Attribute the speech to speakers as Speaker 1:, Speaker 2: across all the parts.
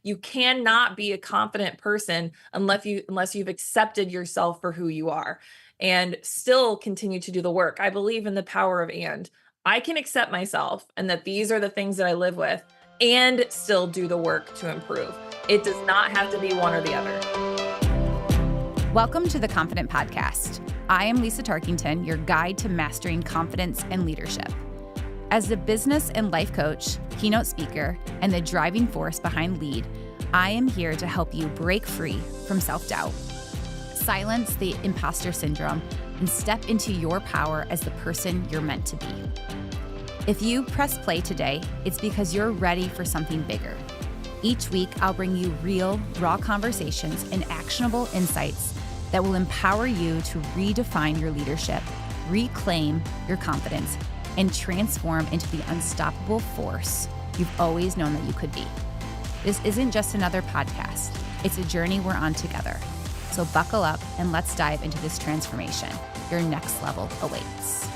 Speaker 1: You cannot be a confident person unless you've accepted yourself for who you are and still continue to do the work. I believe in the power of and. I can accept myself and that these are the things that I live with and still do the work to improve. It does not have to be one or the other.
Speaker 2: Welcome to the Confident Podcast. I am Lisa Tarkington, your guide to mastering confidence and leadership. As a business and life coach, keynote speaker, and the driving force behind LEAD, I am here to help you break free from self-doubt, silence the imposter syndrome, and step into your power as the person you're meant to be. If you press play today, it's because you're ready for something bigger. Each week, I'll bring you real, raw conversations and actionable insights that will empower you to redefine your leadership, reclaim your confidence, and transform into the unstoppable force you've always known that you could be. This isn't just another podcast. It's a journey we're on together. So buckle up and let's dive into this transformation. Your next level awaits.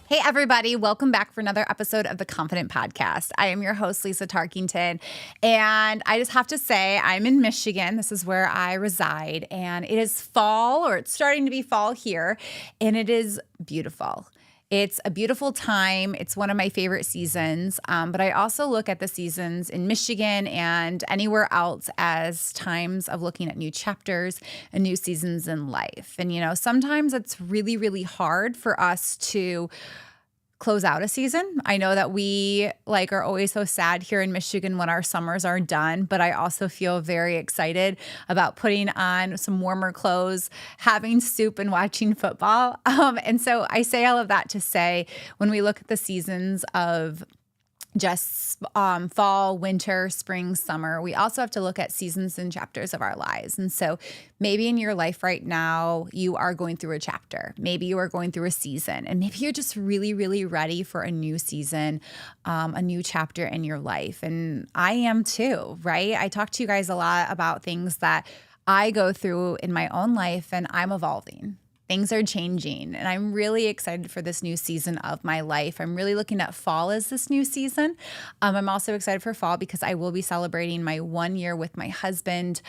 Speaker 2: Hey, everybody. Welcome back for another episode of the Confident Podcast. I am your host, Lisa Tarkington, and I just have to say I'm in Michigan. This is where I reside, and it is fall, or it's starting to be fall here, and it is beautiful. It's a beautiful time. It's one of my favorite seasons, but I also look at the seasons in Michigan and anywhere else as times of looking at new chapters and new seasons in life. And, sometimes it's really, really hard for us to close out a season. I know that we are always so sad here in Michigan when our summers are done, but I also feel very excited about putting on some warmer clothes, having soup, and watching football. And so I say all of that to say, when we look at the seasons of just fall, winter, spring, summer, we also have to look at seasons and chapters of our lives. And so maybe in your life right now, you are going through a chapter. Maybe you are going through a season, and maybe you're just really, really ready for a new season, a new chapter in your life. And I am too, right? I talk to you guys a lot about things that I go through in my own life, and I'm evolving. Things are changing, and I'm really excited for this new season of my life. I'm really looking at fall as this new season. I'm also excited for fall because I will be celebrating my 1 year with my husband,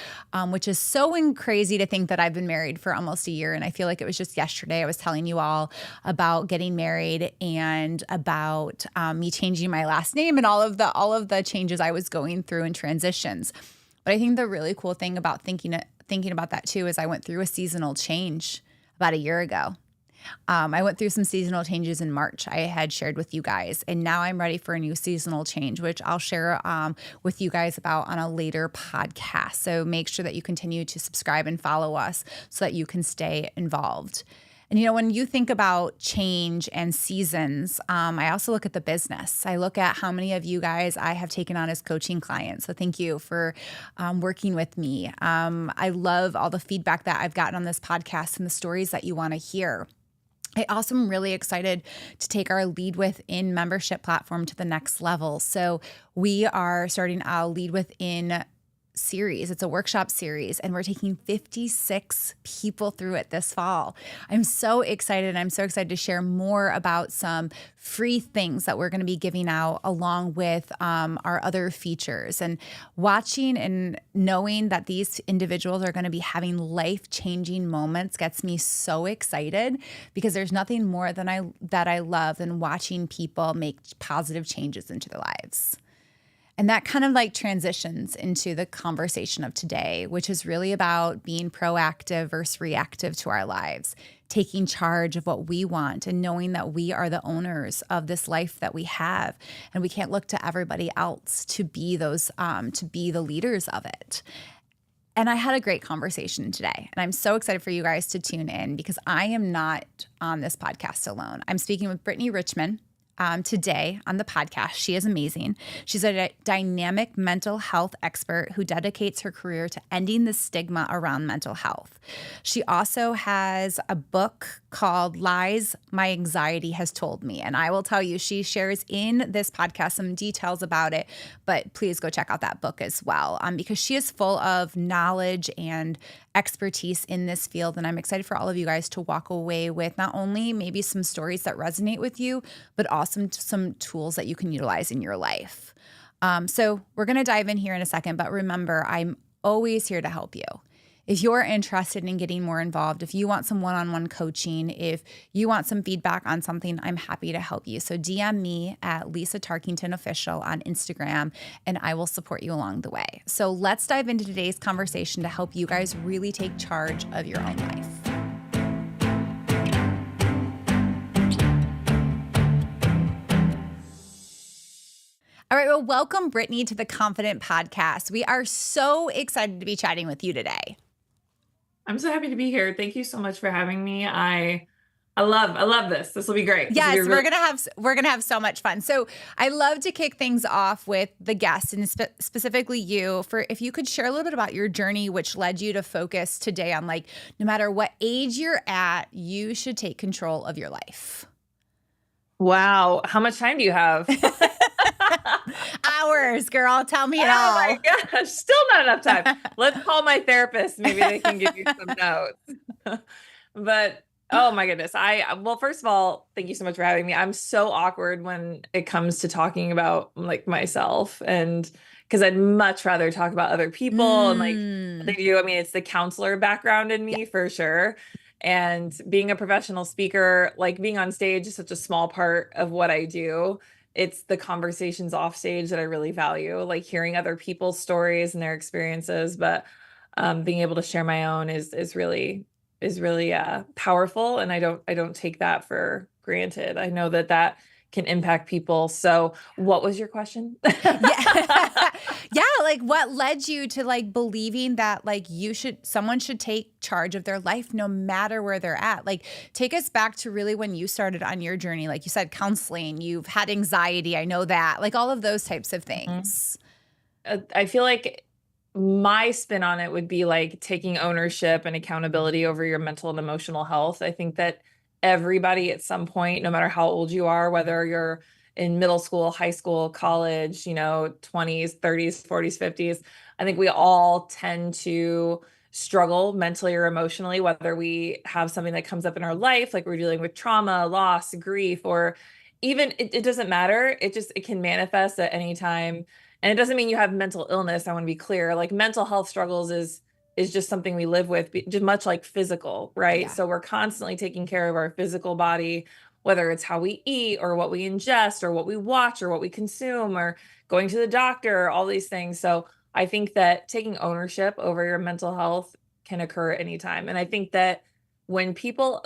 Speaker 2: which is so crazy to think that I've been married for almost a year. And I feel like it was just yesterday I was telling you all about getting married and about me changing my last name and all of the changes I was going through and transitions. But I think the really cool thing about thinking about that too is I went through a seasonal change about a year ago. I went through some seasonal changes in March I had shared with you guys, and now I'm ready for a new seasonal change, which I'll share with you guys about on a later podcast. So make sure that you continue to subscribe and follow us so that you can stay involved. And, when you think about change and seasons, I also look at the business. I look at how many of you guys I have taken on as coaching clients. So thank you for working with me. I love all the feedback that I've gotten on this podcast and the stories that you want to hear. I also am really excited to take our Lead Within membership platform to the next level. So we are starting our Lead Within series. It's a workshop series, and we're taking 56 people through it this fall. I'm so excited. I'm so excited to share more about some free things that we're going to be giving out along with our other features. And watching and knowing that these individuals are going to be having life-changing moments gets me so excited, because there's nothing more that I love than watching people make positive changes into their lives. And that kind of transitions into the conversation of today, which is really about being proactive versus reactive to our lives, taking charge of what we want and knowing that we are the owners of this life that we have. And we can't look to everybody else to be the leaders of it. And I had a great conversation today, and I'm so excited for you guys to tune in, because I am not on this podcast alone. I'm speaking with Brittany Richmond today on the podcast. She is amazing. She's a dynamic mental health expert who dedicates her career to ending the stigma around mental health. She also has a book called Lies My Anxiety Has Told Me. And I will tell you, she shares in this podcast some details about it, but please go check out that book as well, because she is full of knowledge and expertise in this field. And I'm excited for all of you guys to walk away with not only maybe some stories that resonate with you, but also some tools that you can utilize in your life. So we're going to dive in here in a second, but remember, I'm always here to help you. If you're interested in getting more involved, if you want some one-on-one coaching, if you want some feedback on something, I'm happy to help you. So DM me at Lisa Tarkington Official on Instagram, and I will support you along the way. So let's dive into today's conversation to help you guys really take charge of your own life. All right, well, welcome, Brittany, to the Confident Podcast. We are so excited to be chatting with you today.
Speaker 1: I'm so happy to be here. Thank you so much for having me. I love this. This will be great.
Speaker 2: Yes, we're gonna have so much fun. So I love to kick things off with the guests, and specifically you, for if you could share a little bit about your journey, which led you to focus today on, like, no matter what age you're at, you should take control of your life.
Speaker 1: Wow. How much time do you have?
Speaker 2: Hours, girl. Tell me it
Speaker 1: Oh
Speaker 2: all.
Speaker 1: my gosh, still not enough time. Let's call my therapist. Maybe they can give you some notes. But oh my goodness. Well, first of all, thank you so much for having me. I'm so awkward when it comes to talking about, like, myself, and because I'd much rather talk about other people and, like, what they do. I mean, it's the counselor background in me for sure. And being a professional speaker, like, being on stage is such a small part of what I do. It's the conversations off stage that I really value, like hearing other people's stories and their experiences. But being able to share my own is really powerful, and I don't take that for granted. I know that can impact people. So, what was your question?
Speaker 2: Yeah, like, what led you to, like, believing that, like, someone should take charge of their life no matter where they're at? Like, take us back to really when you started on your journey. Like you said, counseling, you've had anxiety. I know that, like, all of those types of things.
Speaker 1: I feel like my spin on it would be like taking ownership and accountability over your mental and emotional health. I think that everybody at some point, no matter how old you are, whether you're in middle school, high school, college, 20s, 30s, 40s, 50s, I think we all tend to struggle mentally or emotionally, whether we have something that comes up in our life, like we're dealing with trauma, loss, grief, or even it doesn't matter. It can manifest at any time. And it doesn't mean you have mental illness. I want to be clear. Like, mental health struggles is just something we live with, just much like physical, right?
Speaker 2: Yeah.
Speaker 1: So we're constantly taking care of our physical body, whether it's how we eat or what we ingest or what we watch or what we consume or going to the doctor, all these things. So I think that taking ownership over your mental health can occur at any time. And I think that when people,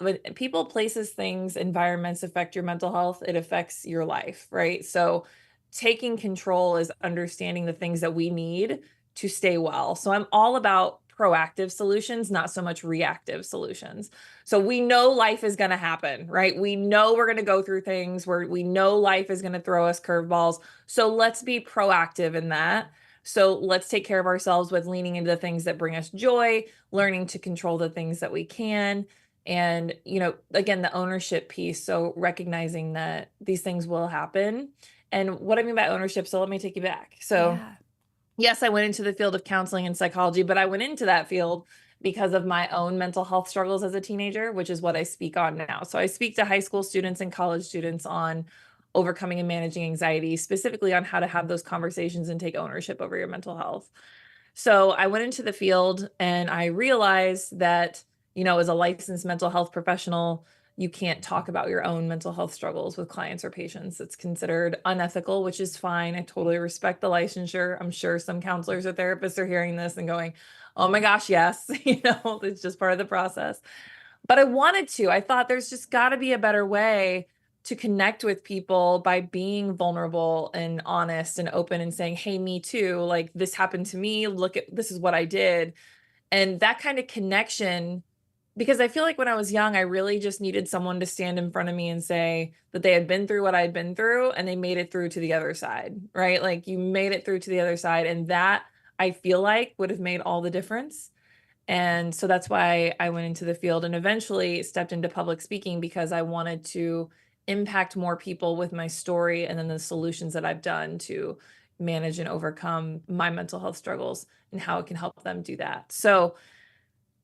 Speaker 1: places, things, environments affect your mental health, it affects your life, right? So taking control is understanding the things that we need to stay well. So I'm all about proactive solutions, not so much reactive solutions. So we know life is going to happen, right? We know we're going to go through things where we know life is going to throw us curveballs. So let's be proactive in that. So let's take care of ourselves with leaning into the things that bring us joy, learning to control the things that we can. And, again, the ownership piece. So recognizing that these things will happen. And what I mean by ownership, so let me take you back. So yes, I went into the field of counseling and psychology, but I went into that field because of my own mental health struggles as a teenager, which is what I speak on now. So I speak to high school students and college students on overcoming and managing anxiety, specifically on how to have those conversations and take ownership over your mental health. So I went into the field and I realized that, as a licensed mental health professional, you can't talk about your own mental health struggles with clients or patients. It's considered unethical, which is fine. I totally respect the licensure. I'm sure some counselors or therapists are hearing this and going, oh my gosh, yes, it's just part of the process. But I thought there's just got to be a better way to connect with people by being vulnerable and honest and open and saying, hey, me too, like, this happened to me. This is what I did. And that kind of connection, because I feel like when I was young, I really just needed someone to stand in front of me and say that they had been through what I'd been through and they made it through to the other side, right? Like, you made it through to the other side. And that, I feel like, would have made all the difference. And so that's why I went into the field and eventually stepped into public speaking, because I wanted to impact more people with my story and then the solutions that I've done to manage and overcome my mental health struggles and how it can help them do that. So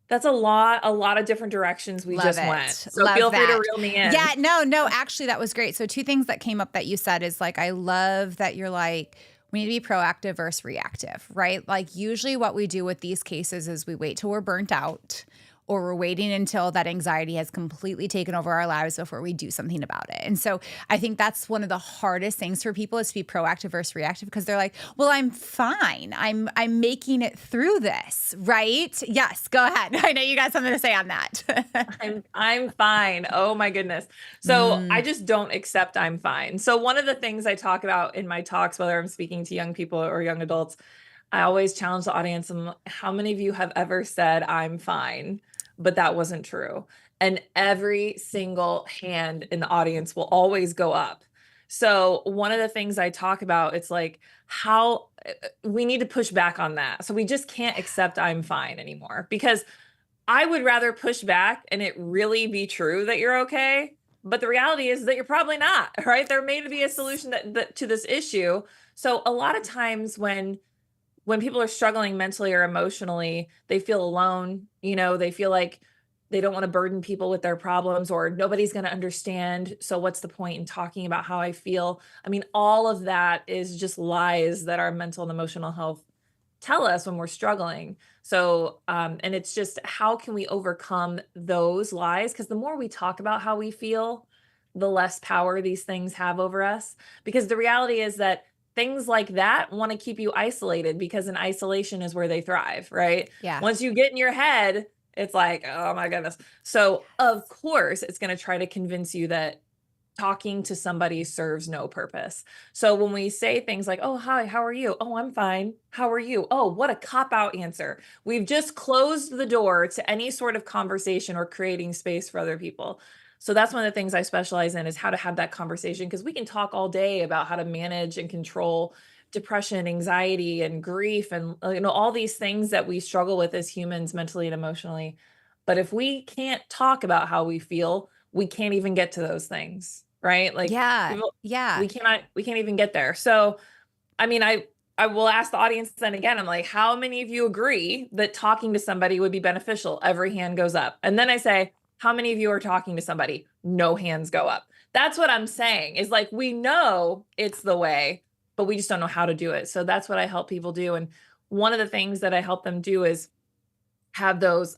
Speaker 1: That's a lot of different directions we
Speaker 2: Love
Speaker 1: just went.
Speaker 2: it.
Speaker 1: So
Speaker 2: Love
Speaker 1: feel free to
Speaker 2: that.
Speaker 1: reel me in.
Speaker 2: Yeah, no, actually that was great. So two things that came up that you said is like, I love that you're like, we need to be proactive versus reactive, right? Like usually what we do with these cases is we wait till we're burnt out or we're waiting until that anxiety has completely taken over our lives before we do something about it. And so I think that's one of the hardest things for people is to be proactive versus reactive because they're like, well, I'm fine. I'm making it through this, right? Yes, go ahead. I know you got something to say on that.
Speaker 1: I'm fine. Oh my goodness. So I just don't accept I'm fine. So one of the things I talk about in my talks, whether I'm speaking to young people or young adults, I always challenge the audience. How many of you have ever said I'm fine, but that wasn't true? And every single hand in the audience will always go up. So one of the things I talk about, it's like how we need to push back on that. So we just can't accept I'm fine anymore because I would rather push back and it really be true that you're okay. But the reality is that you're probably not, right? There may be a solution that to this issue. So a lot of times when people are struggling mentally or emotionally, they feel alone, they feel like they don't want to burden people with their problems or nobody's going to understand. So what's the point in talking about how I feel? I mean, all of that is just lies that our mental and emotional health tell us when we're struggling. So, and it's just how can we overcome those lies? Because the more we talk about how we feel, the less power these things have over us. Because the reality is that things like that want to keep you isolated because in isolation is where they thrive, right?
Speaker 2: Yeah.
Speaker 1: Once you get in your head, it's like, oh my goodness. So, of course, it's going to try to convince you that talking to somebody serves no purpose. So when we say things like, oh, hi, how are you? Oh, I'm fine. How are you? Oh, what a cop-out answer. We've just closed the door to any sort of conversation or creating space for other people. So that's one of the things I specialize in is how to have that conversation because we can talk all day about how to manage and control depression, anxiety, and grief, and all these things that we struggle with as humans mentally and emotionally. But if we can't talk about how we feel, we can't even get to those things, right? Like
Speaker 2: Yeah.
Speaker 1: people,
Speaker 2: Yeah.
Speaker 1: we can't even get there. So, I mean, I will ask the audience then again, I'm like, how many of you agree that talking to somebody would be beneficial? Every hand goes up. And then I say, how many of you are talking to somebody? No hands go up. That's what I'm saying is like, we know it's the way, but we just don't know how to do it. So that's what I help people do. And one of the things that I help them do is have those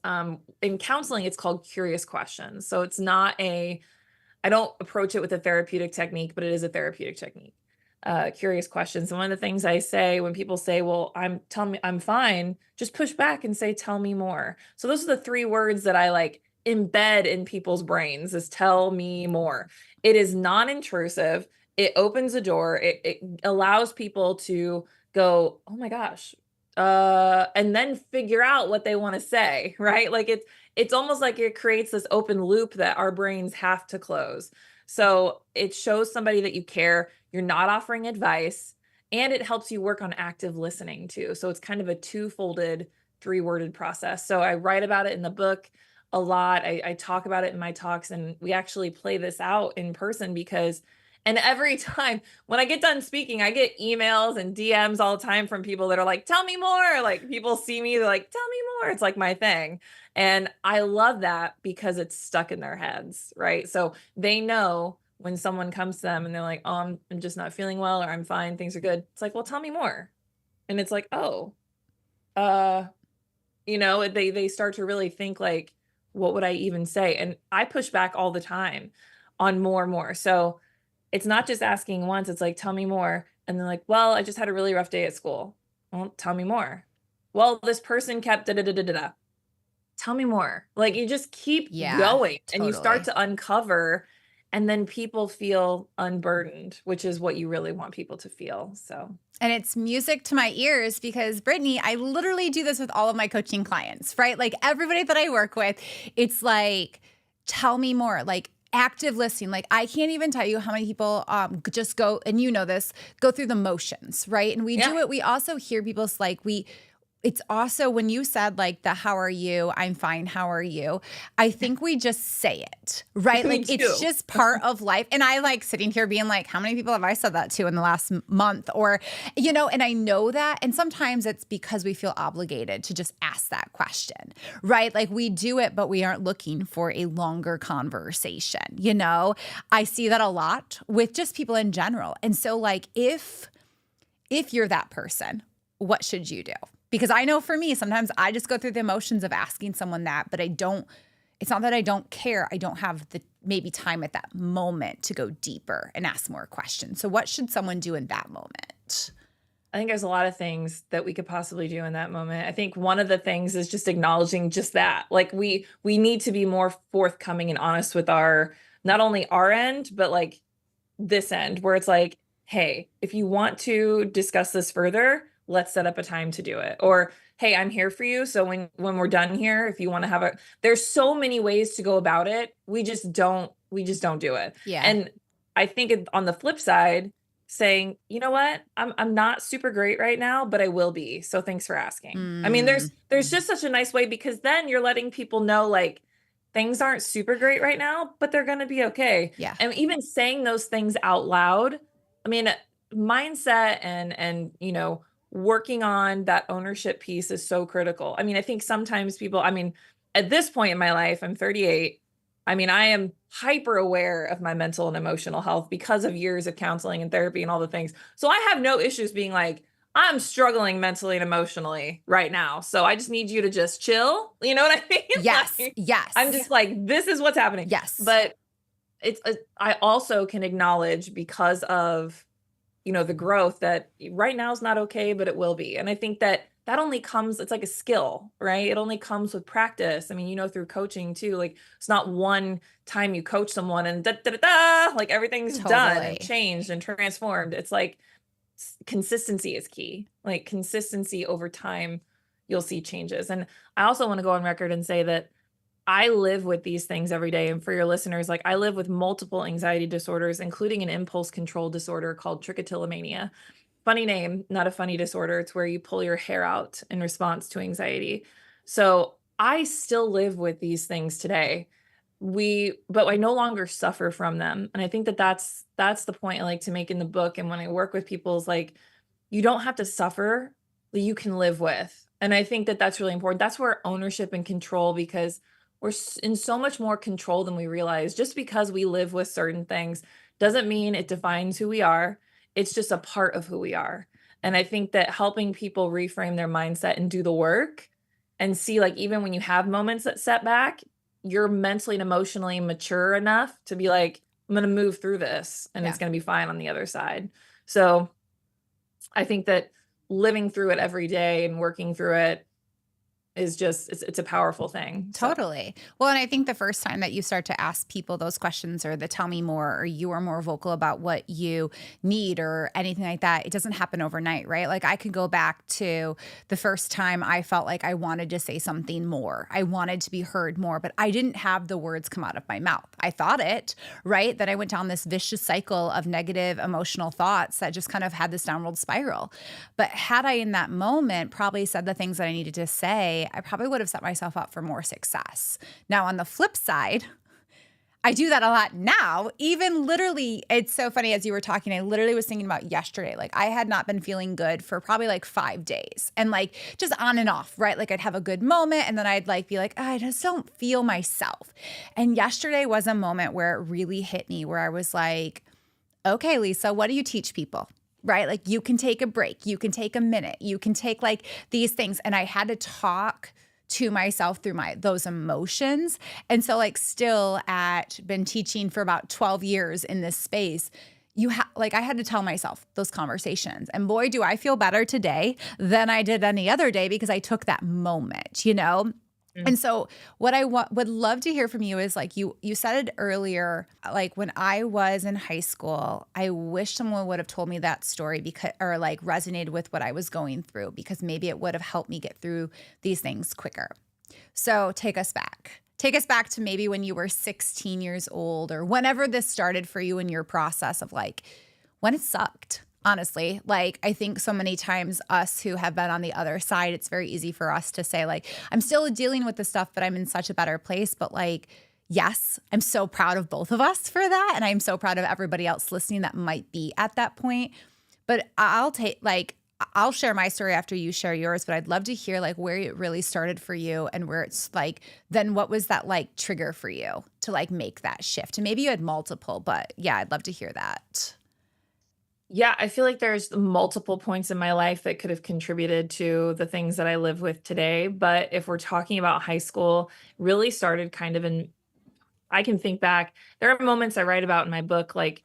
Speaker 1: in counseling, it's called curious questions. So it's not I don't approach it with a therapeutic technique, but it is a therapeutic technique. Curious questions. And one of the things I say when people say, well, tell me I'm fine, just push back and say, tell me more. So those are the three words that I like embed in people's brains is tell me more. It is non-intrusive. It opens a door. It allows people to go, oh my gosh, and then figure out what they want to say, right? Like it's almost like it creates this open loop that our brains have to close. So it shows somebody that you care, you're not offering advice, and it helps you work on active listening too. So it's kind of a two-folded, three-worded process. So I write about it in the book a lot. I talk about it in my talks, and we actually play this out in person because and every time when I get done speaking, I get emails and DMs all the time from people that are like, tell me more. Like people see me, they're like, tell me more. It's like my thing. And I love that because it's stuck in their heads, right? So they know when someone comes to them and they're like, oh, I'm just not feeling well or I'm fine, things are good. It's like, well, tell me more. And it's like, oh, uh, they start to really think like, what would I even say? And I push back all the time on more and more. So it's not just asking once, it's like, tell me more. And they're like, well, I just had a really rough day at school. Well, tell me more. Well, this person kept da da da da da. Da. Tell me more. Like you just keep
Speaker 2: Yeah,
Speaker 1: going and you start
Speaker 2: totally.
Speaker 1: to uncover, and then people feel unburdened, which is what you really want people to feel. So
Speaker 2: And it's music to my ears because Brittany, I literally do this with all of my coaching clients, right? Like everybody that I work with, it's like, tell me more, like active listening. Like I can't even tell you how many people just go, and you know this, go through the motions, right? And we
Speaker 1: yeah,
Speaker 2: do it. We also hear people's like, it's also when you said like the how are you, I'm fine, how are you? I think we just say it, right?
Speaker 1: We
Speaker 2: Like it's
Speaker 1: do.
Speaker 2: just part of life. And I like sitting here being like, how many people have I said that to in the last month? Or, and I know that. And sometimes it's because we feel obligated to just ask that question, right? Like we do it, but we aren't looking for a longer conversation. I see that a lot with just people in general. And so like if you're that person, what should you do? Because I know for me, sometimes I just go through the emotions of asking someone that, but it's not that I don't care. I don't have the maybe time at that moment to go deeper and ask more questions. So what should someone do in that moment?
Speaker 1: I think there's a lot of things that we could possibly do in that moment. I think one of the things is just acknowledging just that. Like we need to be more forthcoming and honest with not only our end, but like this end where it's like, hey, if you want to discuss this further, let's set up a time to do it. Or, hey, I'm here for you. So when we're done here, if you want to there's so many ways to go about it. We just don't do it.
Speaker 2: Yeah.
Speaker 1: And I think on the flip side, saying, you know what, I'm not super great right now, but I will be. So thanks for asking. I mean, there's just such a nice way because then you're letting people know like things aren't super great right now, but they're going to be okay.
Speaker 2: Yeah.
Speaker 1: And even saying those things out loud, I mean, mindset and working on that ownership piece is so critical. I mean, I think sometimes people, at this point in my life, I'm 38. I mean, I am hyper aware of my mental and emotional health because of years of counseling and therapy and all the things. So I have no issues being like, I'm struggling mentally and emotionally right now. So I just need you to just chill. You know what I mean?
Speaker 2: Yes.
Speaker 1: Like,
Speaker 2: yes.
Speaker 1: I'm just like, this is what's happening.
Speaker 2: Yes.
Speaker 1: But I also can acknowledge because of, the growth that right now is not okay, but it will be. And I think that only comes, it's like a skill, right? It only comes with practice. I mean, through coaching too, like it's not one time you coach someone and like everything's done and changed and transformed. It's like consistency is key. Like consistency over time, you'll see changes. And I also want to go on record and say that I live with these things every day. And for your listeners, like I live with multiple anxiety disorders, including an impulse control disorder called trichotillomania. Funny name, not a funny disorder. It's where you pull your hair out in response to anxiety. So I still live with these things today. But I no longer suffer from them. And I think that that's the point I like to make in the book. And when I work with people is like, you don't have to suffer, that you can live with. And I think that that's really important. That's where ownership and control, because we're in so much more control than we realize. Just because we live with certain things doesn't mean it defines who we are. It's just a part of who we are. And I think that helping people reframe their mindset and do the work and see, like, even when you have moments that set back, you're mentally and emotionally mature enough to be like, I'm going to move through this and it's going to be fine on the other side. So I think that living through it every day and working through it is just, it's a powerful thing.
Speaker 2: Totally. Well, and I think the first time that you start to ask people those questions or the tell me more, or you are more vocal about what you need or anything like that, it doesn't happen overnight, right? Like I could go back to the first time I felt like I wanted to say something more. I wanted to be heard more, but I didn't have the words come out of my mouth. I thought it, right? That I went down this vicious cycle of negative emotional thoughts that just kind of had this downward spiral. But had I in that moment probably said the things that I needed to say, I probably would have set myself up for more success. Now, on the flip side, I do that a lot now. Even literally, it's so funny as you were talking, I literally was thinking about yesterday. Like I had not been feeling good for probably like 5 days and like just on and off, right? Like I'd have a good moment and then I'd like be like, I just don't feel myself. And yesterday was a moment where it really hit me where I was like, okay, Lisa, what do you teach people? Right? Like you can take a break, you can take a minute, you can take like these things. And I had to talk to myself through those emotions. And so like still been teaching for about 12 years in this space, I had to tell myself those conversations. And boy, do I feel better today than I did any other day because I took that moment, And so what I would love to hear from you is like you said it earlier, like when I was in high school, I wish someone would have told me that story or like resonated with what I was going through because maybe it would have helped me get through these things quicker. So take us back. Take us back to maybe when you were 16 years old or whenever this started for you in your process of like when it sucked. honestly. Like, I think so many times us who have been on the other side, it's very easy for us to say, like, I'm still dealing with this stuff, but I'm in such a better place. But like, yes, I'm so proud of both of us for that. And I'm so proud of everybody else listening that might be at that point. But I'll share my story after you share yours, but I'd love to hear like where it really started for you and where it's like, then what was that like trigger for you to like make that shift? And maybe you had multiple, but yeah, I'd love to hear that.
Speaker 1: Yeah, I feel like there's multiple points in my life that could have contributed to the things that I live with today. But if we're talking about high school, really started kind of in, I can think back. There are moments I write about in my book, like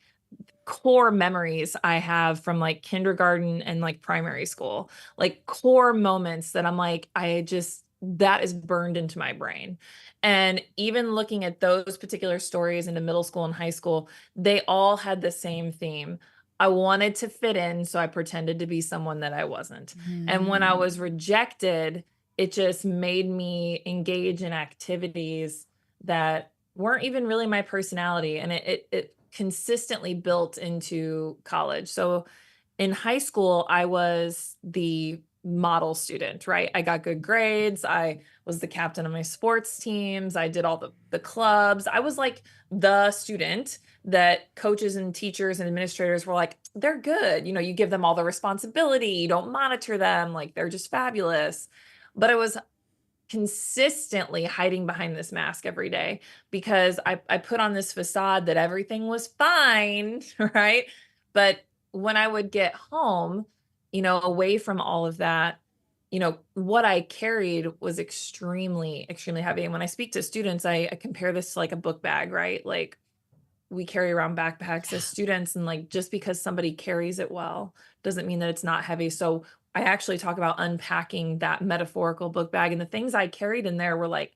Speaker 1: core memories I have from like kindergarten and like primary school, like core moments that I'm like, that is burned into my brain. And even looking at those particular stories into middle school and high school, they all had the same theme. I wanted to fit in, so I pretended to be someone that I wasn't. And when I
Speaker 2: Mm.
Speaker 1: was rejected, it just made me engage in activities that weren't even really my personality. And it consistently built into college. So in high school, I was the model student, right? I got good grades. I was the captain of my sports teams. I did all the clubs. I was like the student that coaches and teachers and administrators were like, they're good. You give them all the responsibility. You don't monitor them. Like they're just fabulous. But I was consistently hiding behind this mask every day because I put on this facade that everything was fine, right? But when I would get home, away from all of that, what I carried was extremely, extremely heavy. And when I speak to students, I compare this to like a book bag, right? Like we carry around backpacks as students, and like just because somebody carries it well doesn't mean that it's not heavy. So I actually talk about unpacking that metaphorical book bag, and the things I carried in there were like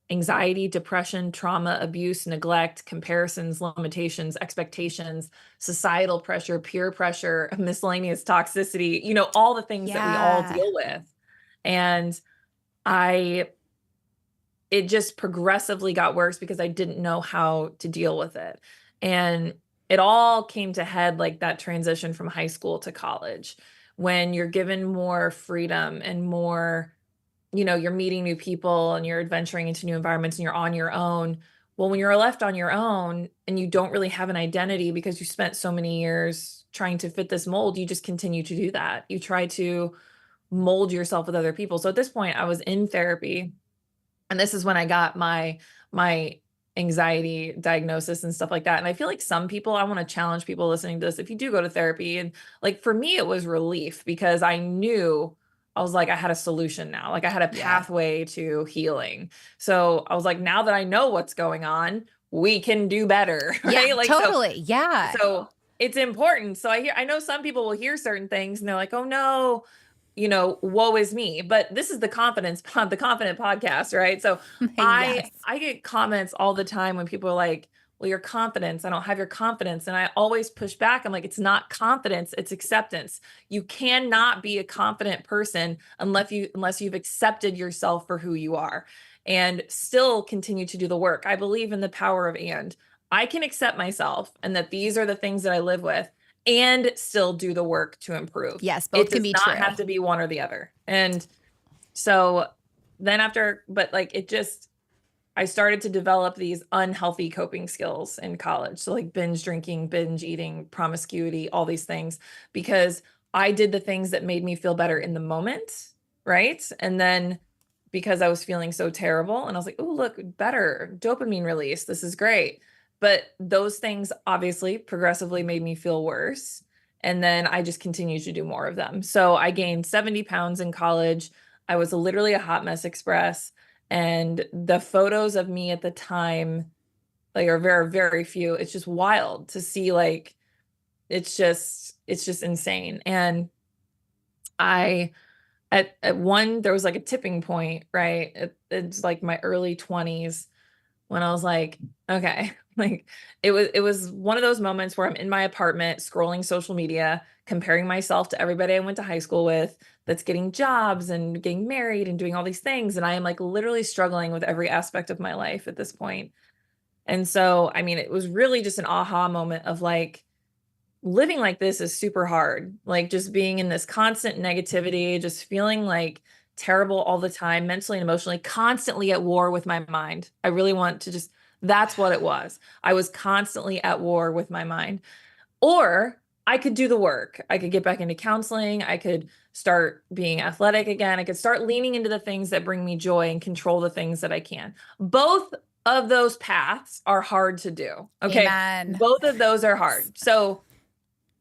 Speaker 1: anxiety, depression, trauma, abuse, neglect, comparisons, limitations, expectations, societal pressure, peer pressure, miscellaneous toxicity, all the things that we all
Speaker 2: Yeah.
Speaker 1: deal with. And I it just progressively got worse because I didn't know how to deal with it. And it all came to head like that transition from high school to college when you're given more freedom and more, you're meeting new people and you're adventuring into new environments and you're on your own. Well, when you're left on your own and you don't really have an identity because you spent so many years trying to fit this mold, you just continue to do that. You try to mold yourself with other people. So at this point, I was in therapy, and this is when I got my anxiety diagnosis and stuff like that. And I feel like some people, I want to challenge people listening to this, if you do go to therapy, and like for me it was relief because I knew, I was like, I had a solution now. Like I had a
Speaker 2: Yeah.
Speaker 1: pathway to healing. So I was like, now that I know what's going on, we can do better,
Speaker 2: Yeah,
Speaker 1: right? Like so
Speaker 2: totally. Yeah.
Speaker 1: so it's important. So I know some people will hear certain things and they're like, oh no, woe is me. But this is the the confident podcast, right? So I
Speaker 2: Yes.
Speaker 1: I get comments all the time when people are like, well, your confidence, I don't have your confidence. And I always push back. I'm like, it's not confidence, it's acceptance. You cannot be a confident person unless you've accepted yourself for who you are and still continue to do the work. I believe in the power of and. I can accept myself and that these are the things that I live with and still do the work to improve.
Speaker 2: Yes, both
Speaker 1: It
Speaker 2: can
Speaker 1: does
Speaker 2: be
Speaker 1: not
Speaker 2: true.
Speaker 1: have to be one or the other. And so then but like I started to develop these unhealthy coping skills in college. So like binge drinking, binge eating, promiscuity, all these things, because I did the things that made me feel better in the moment. Right. And then because I was feeling so terrible and I was like, oh, look, better dopamine release. This is great. But those things obviously progressively made me feel worse. And then I just continued to do more of them. So I gained 70 pounds in college. I was literally a hot mess express. And the photos of me at the time, like, are very, very few. It's just wild to see, like, it's just insane. And I, at one, there was like a tipping point, right? It's like my early 20s when I was like, okay, like it was one of those moments where I'm in my apartment scrolling social media, comparing myself to everybody I went to high school with that's getting jobs and getting married and doing all these things. And I am like literally struggling with every aspect of my life at this point. And so, I mean, it was really just an aha moment of like, living like this is super hard. Like just being in this constant negativity, just feeling like terrible all the time, mentally and emotionally, constantly at war with my mind. I really want to just, that's what it was. I was constantly at war with my mind. Or I could do the work. I could get back into counseling. I could start being athletic again. I could start leaning into the things that bring me joy and control the things that I can. Both of those paths are hard to do. Okay.
Speaker 2: Amen.
Speaker 1: Both of those are hard. So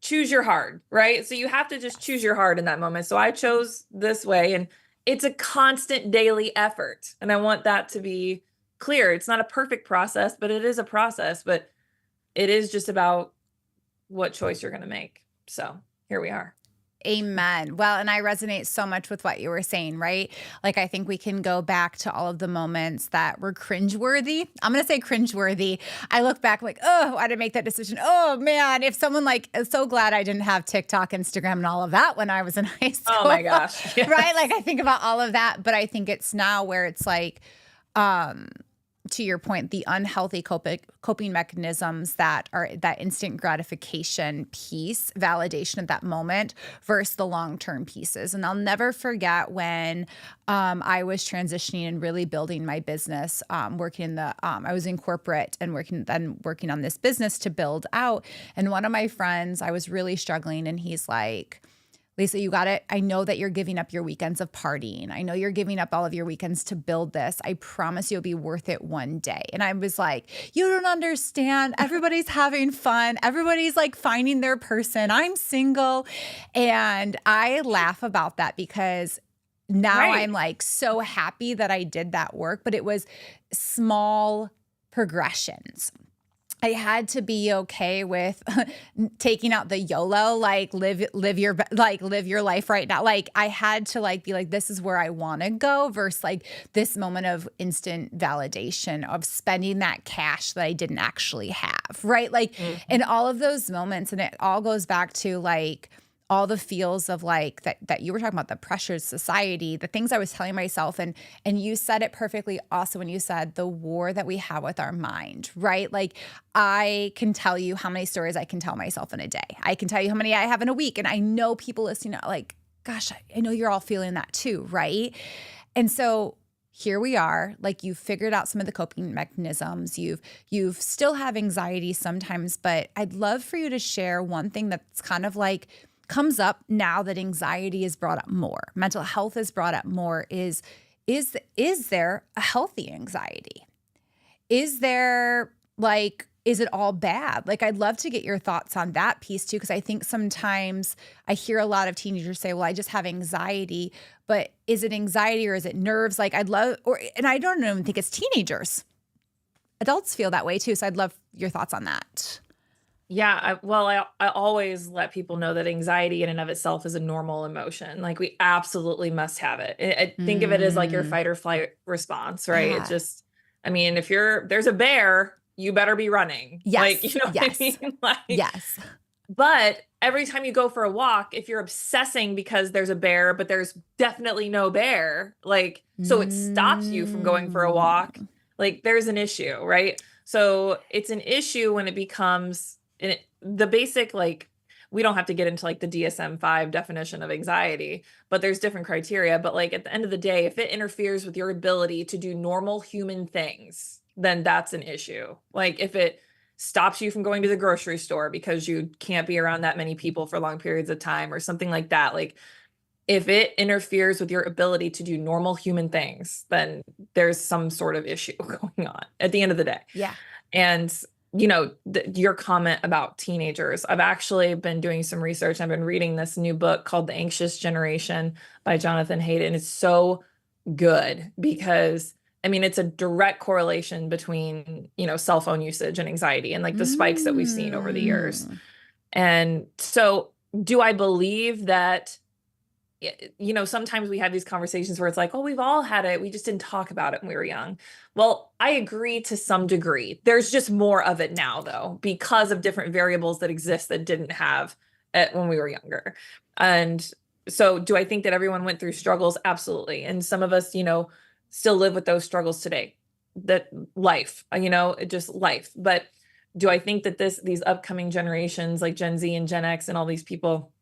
Speaker 1: choose your hard, right? So you have to just choose your hard in that moment. So I chose this way, and it's a constant daily effort. And I want that to be clear. It's not a perfect process, but it is a process, but it is just about what choice you're going to make. So here we are.
Speaker 2: Amen. Well, and I resonate so much with what you were saying, right? Like, I think we can go back to all of the moments that were cringeworthy. I'm going to say cringeworthy. I look back like, oh, why did I make that decision? Oh, man, if someone like, so glad I didn't have TikTok, Instagram, and all of that when I was in high school.
Speaker 1: Oh, my gosh. Yeah.
Speaker 2: Right? Like, I think about all of that, but I think it's now where it's like, to your point, the unhealthy coping mechanisms that are that instant gratification piece, validation at that moment versus the long-term pieces. And I'll never forget when I was transitioning and really building my business, working in the, I was in corporate and working on this business to build out. And one of my friends, I was really struggling, and he's like, Lisa, you got it. I know that you're giving up your weekends of partying. I know you're giving up all of your weekends to build this. I promise you'll be worth it one day. And I was like, you don't understand. Everybody's having fun. Everybody's like finding their person. I'm single. And I laugh about that because now I'm like so happy that I did that work, but it was small progressions. I had to be okay with taking out the YOLO, like live your life right now. Like I had to like be like, this is where I want to go versus like this moment of instant validation of spending that cash that I didn't actually have. Right. Like in all of those moments, and it all goes back to like all the feels of like that you were talking about, the pressures, society, the things I was telling myself. And you said it perfectly also when you said the war that we have with our mind, right? Like I can tell you how many stories I can tell myself in a day. I can tell you how many I have in a week. And I know people listening are like, gosh, I know you're all feeling that too, right? And so here we are, like you've figured out some of the coping mechanisms. You've still have anxiety sometimes, but I'd love for you to share one thing that's kind of like comes up now that anxiety is brought up more, mental health is brought up more, is there a healthy anxiety? Is there like, is it all bad? Like, I'd love to get your thoughts on that piece too, because I think sometimes I hear a lot of teenagers say, well, I just have anxiety, but is it anxiety or is it nerves? Like and I don't even think it's teenagers. Adults feel that way too. So I'd love your thoughts on that.
Speaker 1: Yeah, I always let people know that anxiety in and of itself is a normal emotion. Like we absolutely must have it. I think of it as like your fight or flight response, right?
Speaker 2: Yeah.
Speaker 1: It's just, I mean, if there's a bear, you better be running.
Speaker 2: Yes.
Speaker 1: Like, you know what I mean? Like,
Speaker 2: yes.
Speaker 1: But every time you go for a walk, if you're obsessing because there's a bear, but there's definitely no bear, like, so it stops you from going for a walk, like there's an issue, right? So it's an issue when it becomes the basic, like, we don't have to get into like the DSM-5 definition of anxiety, but there's different criteria. But like at the end of the day, if it interferes with your ability to do normal human things, then that's an issue. Like if it stops you from going to the grocery store because you can't be around that many people for long periods of time or something like that. Like if it interferes with your ability to do normal human things, then there's some sort of issue going on at the end of the day.
Speaker 2: Yeah.
Speaker 1: And you know, your comment about teenagers, I've actually been doing some research. I've been reading this new book called The Anxious Generation by Jonathan Haidt. And it's so good because, I mean, it's a direct correlation between, you know, cell phone usage and anxiety and like the spikes that we've seen over the years. And so do I believe that, you know, sometimes we have these conversations where it's like, oh, we've all had it. We just didn't talk about it when we were young. Well, I agree to some degree. There's just more of it now, though, because of different variables that exist that didn't have it when we were younger. And so do I think that everyone went through struggles? Absolutely. And some of us, you know, still live with those struggles today. That life, you know, just life. But Do I think that these upcoming generations like Gen Z and Gen X and all these people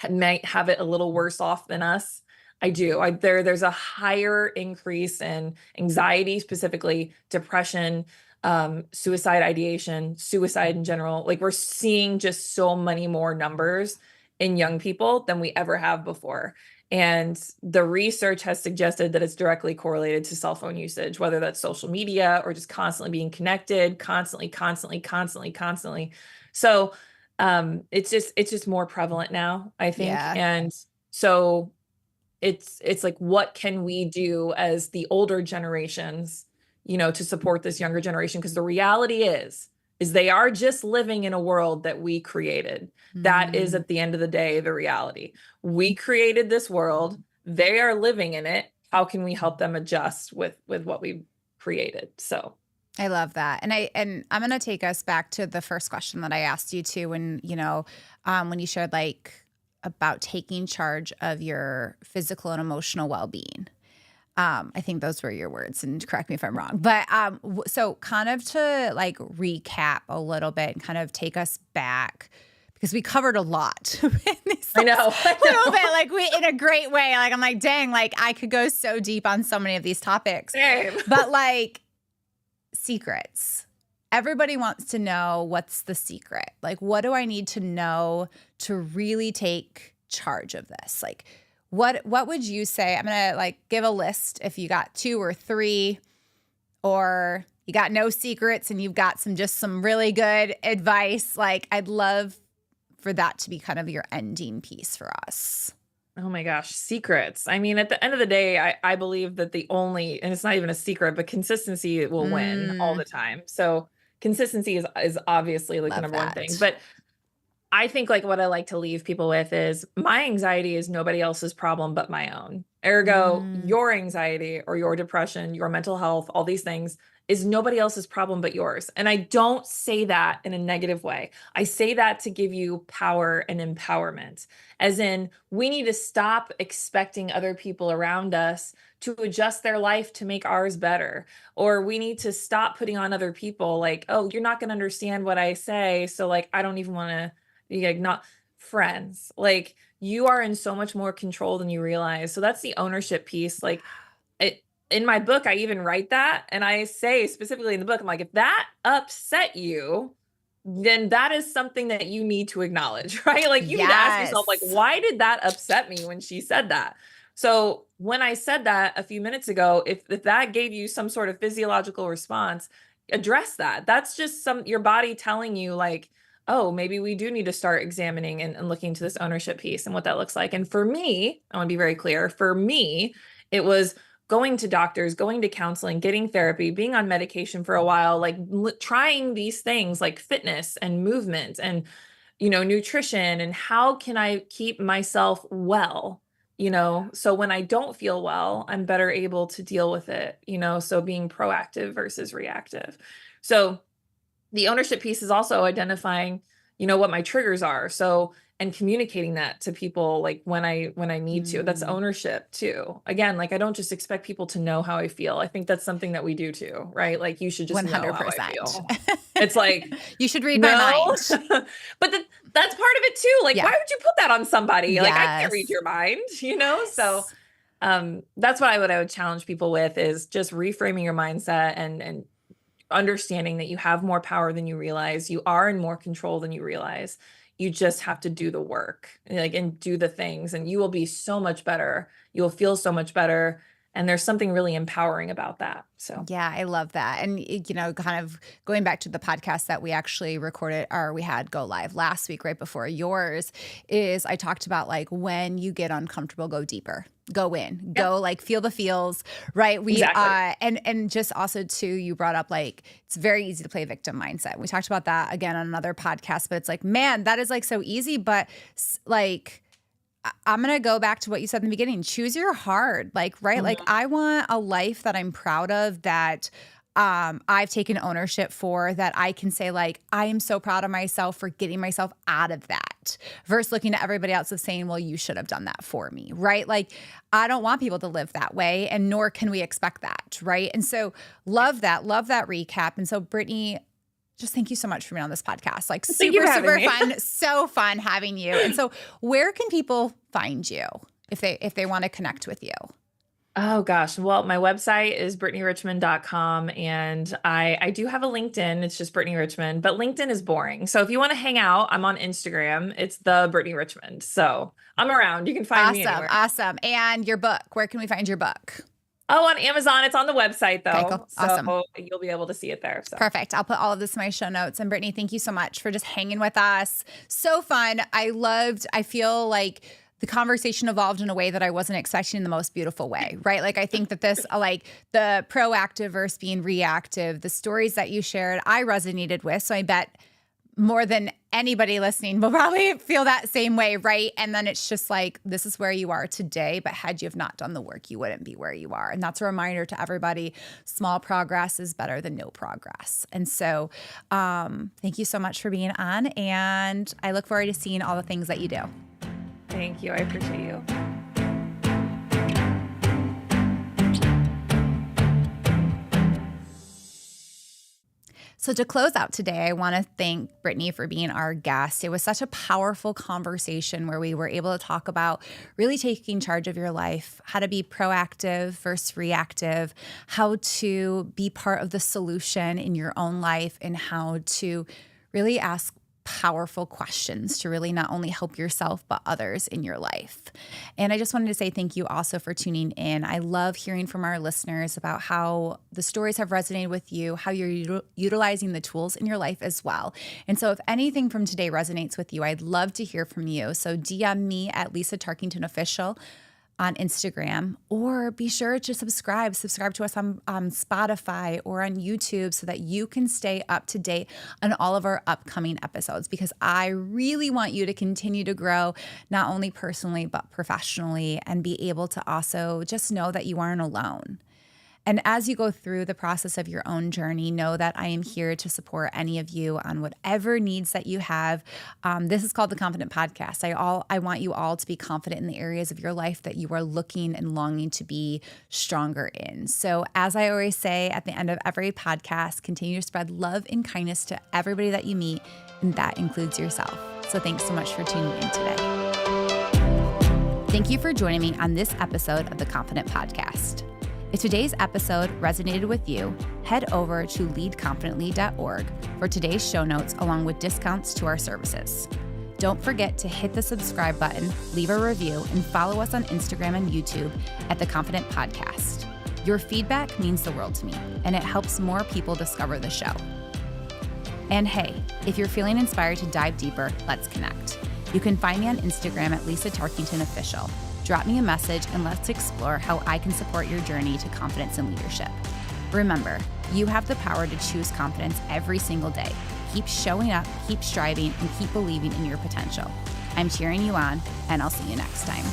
Speaker 1: might have it a little worse off than us? I do. There's a higher increase in anxiety, specifically depression, suicide ideation, suicide in general. Like, we're seeing just so many more numbers in young people than we ever have before. And the research has suggested that it's directly correlated to cell phone usage, whether that's social media or just constantly being connected, constantly. So it's just more prevalent now, I think.
Speaker 2: Yeah.
Speaker 1: And so it's like, what can we do as the older generations, to support this younger generation? Because the reality is they are just living in a world that we created. That is, at the end of the day, the reality. We created this world. They are living in it. How can we help them adjust with what we created? So
Speaker 2: I love that. And I'm going to take us back to the first question that I asked you too, when you shared like about taking charge of your physical and emotional well-being. I think those were your words, and correct me if I'm wrong. But so kind of to like recap a little bit and kind of take us back, because we covered a lot.
Speaker 1: I know.
Speaker 2: A little bit, like in a great way. Like, I'm like, dang, like I could go so deep on so many of these topics.
Speaker 1: Same.
Speaker 2: But like, secrets. Everybody wants to know, what's the secret? Like, what do I need to know to really take charge of this? Like, what would you say? I'm going to like give a list if you got 2 or 3, or you got no secrets and you've got some really good advice. Like, I'd love for that to be kind of your ending piece for us.
Speaker 1: Oh my gosh, secrets. I mean, at the end of the day, I believe that and it's not even a secret, but consistency will win all the time. So consistency is obviously like the number one thing. But I think like what I like to leave people with is, my anxiety is nobody else's problem but my own. Ergo, your anxiety or your depression, your mental health, all these things is nobody else's problem but yours. And I don't say that in a negative way. I say that to give you power and empowerment, as in, we need to stop expecting other people around us to adjust their life to make ours better. Or we need to stop putting on other people like, oh, you're not going to understand what I say, so like, I don't even want to, like, not friends. Like, you are in so much more control than you realize. So that's the ownership piece. Like, in my book, I even write that. And I say specifically in the book, I'm like, if that upset you, then that is something that you need to acknowledge, right? Like, you need to ask yourself, like, why did that upset me when she said that? So when I said that a few minutes ago, if that gave you some sort of physiological response, address that. That's just your body telling you like, oh, maybe we do need to start examining and looking to this ownership piece and what that looks like. And for me, I want to be very clear, for me, it was going to doctors, going to counseling, getting therapy, being on medication for a while, like trying these things like fitness and movement and, nutrition, and how can I keep myself well, so when I don't feel well, I'm better able to deal with it, so being proactive versus reactive. So the ownership piece is also identifying, what my triggers are. So, and communicating that to people, like when I need to. That's ownership too. Again, like, I don't just expect people to know how I feel. I think that's something that we do too, right? Like, you should just 100%. Know how I feel. It's like,
Speaker 2: you should read my mind.
Speaker 1: But that's part of it too. Like, why would you put that on somebody? Like, I can't read your mind, So that's what I would challenge people with, is just reframing your mindset and understanding that you have more power than you realize. You are in more control than you realize. You just have to do the work, and do the things, and you will be so much better. You'll feel so much better. And there's something really empowering about that. So,
Speaker 2: yeah, I love that. And, kind of going back to the podcast that we actually recorded, or we had go live last week, right before yours, is I talked about like, when you get uncomfortable, go deeper, go in, go like feel the feels, right? Exactly. And just also too, you brought up like, it's very easy to play victim mindset. We talked about that again on another podcast, but it's like, man, that is like so easy, but like, I'm going to go back to what you said in the beginning. Choose your heart, right? Like, I want a life that I'm proud of, that I've taken ownership for, that I can say like, I am so proud of myself for getting myself out of that, versus looking at everybody else as saying, well, you should have done that for me, right? Like, I don't want people to live that way, and nor can we expect that, right? And so love that recap. And so Brittany, just thank you so much for being on this podcast. Like
Speaker 1: Thank you
Speaker 2: super,
Speaker 1: for having
Speaker 2: super
Speaker 1: me.
Speaker 2: fun. So fun having you. And so where can people find you if they want to connect with you?
Speaker 1: Oh gosh. Well, my website is brittanyrichmond.com and I do have a LinkedIn. It's just Brittany Richmond, but LinkedIn is boring. So if you want to hang out, I'm on Instagram. It's the Brittany Richmond. So I'm around. You can find me anywhere.
Speaker 2: Awesome. And your book, where can we find your book?
Speaker 1: Oh, on Amazon. It's on the website though.
Speaker 2: Okay, cool. Awesome.
Speaker 1: So you'll be able to see it there. So.
Speaker 2: Perfect. I'll put all of this in my show notes. And Brittany, thank you so much for just hanging with us. So fun. I feel like the conversation evolved in a way that I wasn't expecting in the most beautiful way, right? Like, I think that this, like the proactive versus being reactive, the stories that you shared, I resonated with. So I bet more than anybody listening will probably feel that same way, right? And then it's just like, this is where you are today, but had you have not done the work, you wouldn't be where you are. And that's a reminder to everybody, small progress is better than no progress. And so thank you so much for being on. And I look forward to seeing all the things that you do.
Speaker 1: Thank you. I appreciate you.
Speaker 2: So to close out today, I want to thank Brittany for being our guest. It was such a powerful conversation where we were able to talk about really taking charge of your life, how to be proactive versus reactive, how to be part of the solution in your own life, and how to really ask powerful questions to really not only help yourself, but others in your life. And I just wanted to say thank you also for tuning in. I love hearing from our listeners about how the stories have resonated with you, how you're utilizing the tools in your life as well. And so if anything from today resonates with you, I'd love to hear from you. So DM me at Lisa Tarkington Official on Instagram, or be sure to subscribe to us on Spotify or on YouTube so that you can stay up to date on all of our upcoming episodes, because I really want you to continue to grow, not only personally, but professionally, and be able to also just know that you aren't alone. And as you go through the process of your own journey, know that I am here to support any of you on whatever needs that you have. This is called the Confident Podcast. I want you all to be confident in the areas of your life that you are looking and longing to be stronger in. So as I always say at the end of every podcast, continue to spread love and kindness to everybody that you meet, and that includes yourself. So thanks so much for tuning in today. Thank you for joining me on this episode of the Confident Podcast. If today's episode resonated with you, head over to leadconfidently.org for today's show notes along with discounts to our services. Don't forget to hit the subscribe button, leave a review, and follow us on Instagram and YouTube at The Confident Podcast. Your feedback means the world to me, and it helps more people discover the show. And hey, if you're feeling inspired to dive deeper, let's connect. You can find me on Instagram at Lisa Tarkington Official. Drop me a message and let's explore how I can support your journey to confidence and leadership. Remember, you have the power to choose confidence every single day. Keep showing up, keep striving, and keep believing in your potential. I'm cheering you on, and I'll see you next time.